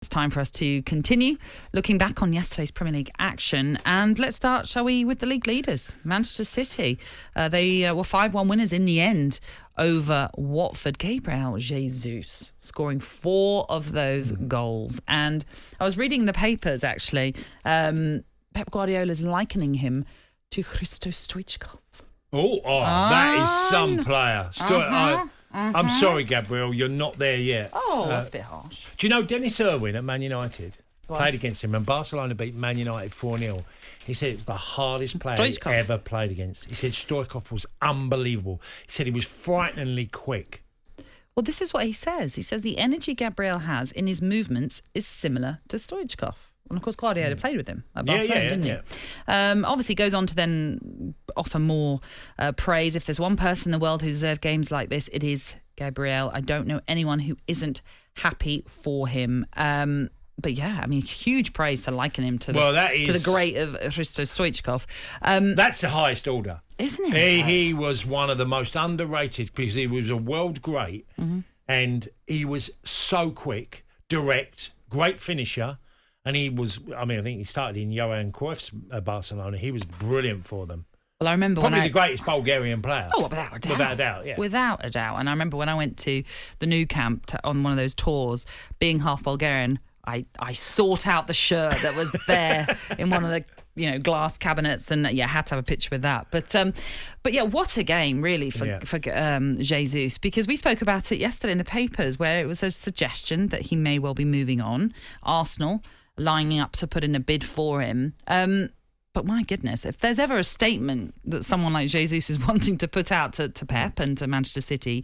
It's time for us to continue looking back on yesterday's Premier League action. And let's start, shall we, with the league leaders, Manchester City. They were 5-1 winners in the end over Watford. Gabriel Jesus scoring 4 of those goals. And I was reading the papers, actually. Pep Guardiola's likening him to Christos Stoichkov. That is some player. I'm sorry, Gabriel, you're not there yet. That's a bit harsh. Do you know Dennis Irwin at Man United played against him, and Barcelona beat Man United 4-0. He said it was the hardest player he ever played against. He said Stoichkov was unbelievable. He said he was frighteningly quick. Well, this is what he says. He says the energy Gabriel has in his movements is similar to Stoichkov. And of course, Guardiola played with him at Barcelona, didn't he? Obviously, goes on to then offer more praise. If there's one person in the world who deserves games like this, it is Gabriel. I don't know anyone who isn't happy for him. But yeah, I mean, huge praise to liken him to the great of Christos Stoichkov. That's the highest order, isn't it? He was one of the most underrated because he was a world great, and he was so quick, direct, great finisher. And he was, I think he started in Johan Cruyff's Barcelona. He was brilliant for them. Well, I remember probably the greatest Bulgarian player. Oh, without a doubt. Without a doubt, yeah. Without a doubt. And I remember when I went to the Nou Camp on one of those tours, being half Bulgarian, I sought out the shirt that was there in one of the glass cabinets, and had to have a picture with that. But yeah, what a game really for Jesus, because we spoke about it yesterday in the papers where it was a suggestion that he may well be moving on. Arsenal lining up to put in a bid for him. But my goodness, if there's ever a statement that someone like Jesus is wanting to put out to Pep and to Manchester City,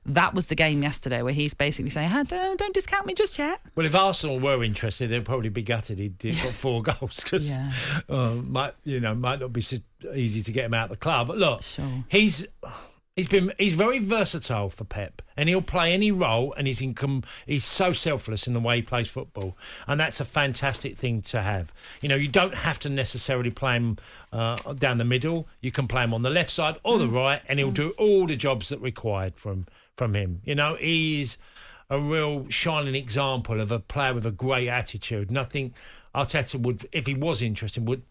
that was the game yesterday where he's basically saying, don't discount me just yet. Well, if Arsenal were interested, they'd probably be gutted he'd got 4 goals because might not be so easy to get him out of the club. But look, sure. He's very versatile for Pep, and he'll play any role, and he's so selfless in the way he plays football, and that's a fantastic thing to have. You don't have to necessarily play him down the middle. You can play him on the left side or the right, and he'll do all the jobs that are required from him. He's a real shining example of a player with a great attitude. And I think Arteta would, if he was interested, would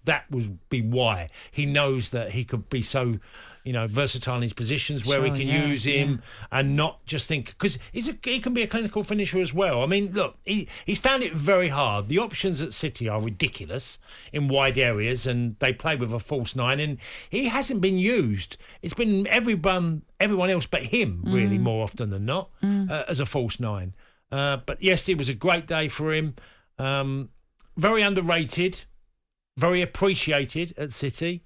be why. He knows that he could be so, versatile in his positions where he can use him and not just think, because he can be a clinical finisher as well. I mean, look, he's found it very hard. The options at City are ridiculous in wide areas, and they play with a false 9, and he hasn't been used. It's been everyone else but him, really, more often than not, as a false 9. But yes, it was a great day for him. Very underrated, very appreciated at City.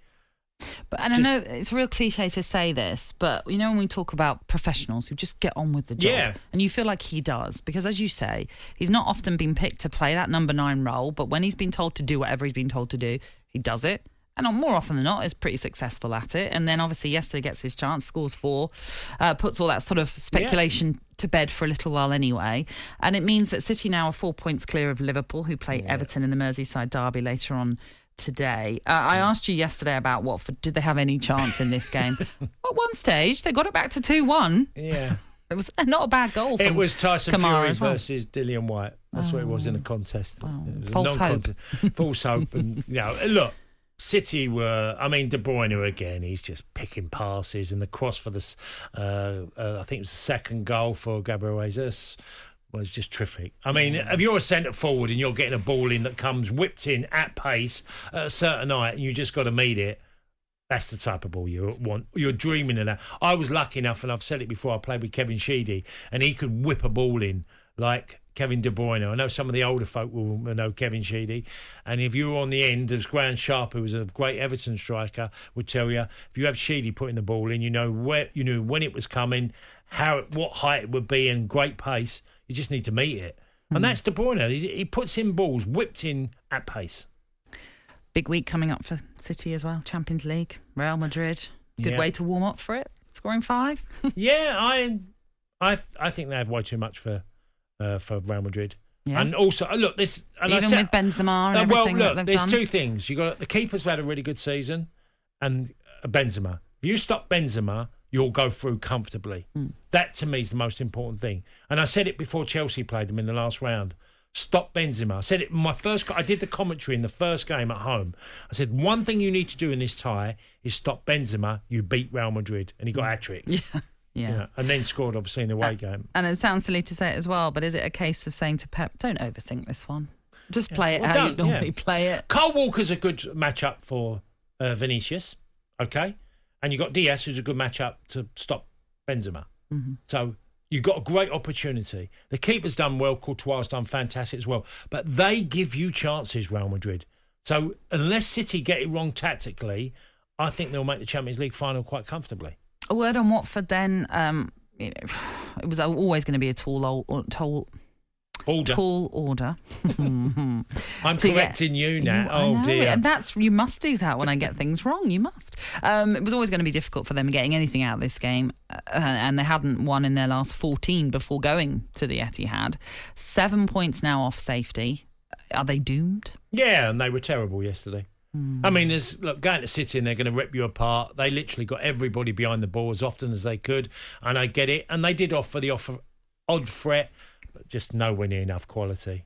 I know it's a real cliche to say this, but when we talk about professionals who just get on with the job, and you feel like he does, because as you say, he's not often been picked to play that number 9 role, but when he's been told to do whatever he's been told to do, he does it. And more often than not, is pretty successful at it. And then obviously yesterday gets his chance, scores 4, puts all that sort of speculation to bed for a little while anyway. And it means that City now are 4 points clear of Liverpool, who play Everton in the Merseyside derby later on today. I asked you yesterday about Watford. Did they have any chance in this game? At one stage, they got it back to 2-1. Yeah. It was not a bad goal. It was Tyson Kamara Fury versus Dillian White. That's what it was in a contest. It was false hope. False hope. And, look, City were, De Bruyne again, he's just picking passes, and the cross for this, I think it was the second goal for Gabriel Jesus, was just terrific. If you're a centre forward and you're getting a ball in that comes whipped in at pace at a certain height and you just got to meet it, that's the type of ball you want. You're dreaming of that. I was lucky enough, and I've said it before, I played with Kevin Sheedy, and he could whip a ball in like Kevin De Bruyne. I know some of the older folk will know Kevin Sheedy, and if you were on the end, as Grant Sharp, who was a great Everton striker, would tell you, if you have Sheedy putting the ball in, you knew when it was coming, what height it would be, and great pace. You just need to meet it. And that's De Bruyne. He puts in balls whipped in at pace. Big week coming up for City as well. Champions League, Real Madrid. Good way to warm up for it. Scoring 5. I think they have way too much for Real Madrid. Yeah. And also, look, this... And even with Benzema and everything that they've there's done. 2 things. The keepers have had a really good season, and Benzema. If you stop Benzema, you'll go through comfortably. That, to me, is the most important thing. And I said it before Chelsea played them in the last round. Stop Benzema. I said it in my first. I did the commentary in the first game at home. I said one thing you need to do in this tie is stop Benzema. You beat Real Madrid, and he got a hat-trick. Yeah. You know, and then scored obviously in the away game. And it sounds silly to say it as well, but is it a case of saying to Pep, "Don't overthink this one. Just play it how you normally play it." Kyle Walker's a good matchup for Vinicius, okay, and you got Diaz, who's a good matchup to stop Benzema. Mm-hmm. So. You've got a great opportunity. The keeper's done well. Courtois done fantastic as well. But they give you chances, Real Madrid. So unless City get it wrong tactically, I think they'll make the Champions League final quite comfortably. A word on Watford then. It was always going to be a tall order. I'm correcting you now. Dear. And you must do that when I get things wrong. You must. It was always going to be difficult for them getting anything out of this game, and they hadn't won in their last 14 before going to the Etihad. 7 points now off safety. Are they doomed? Yeah, and they were terrible yesterday. I mean, going to City and they're going to rip you apart. They literally got everybody behind the ball as often as they could, and I get it. And they did offer the odd threat, but just nowhere near enough quality.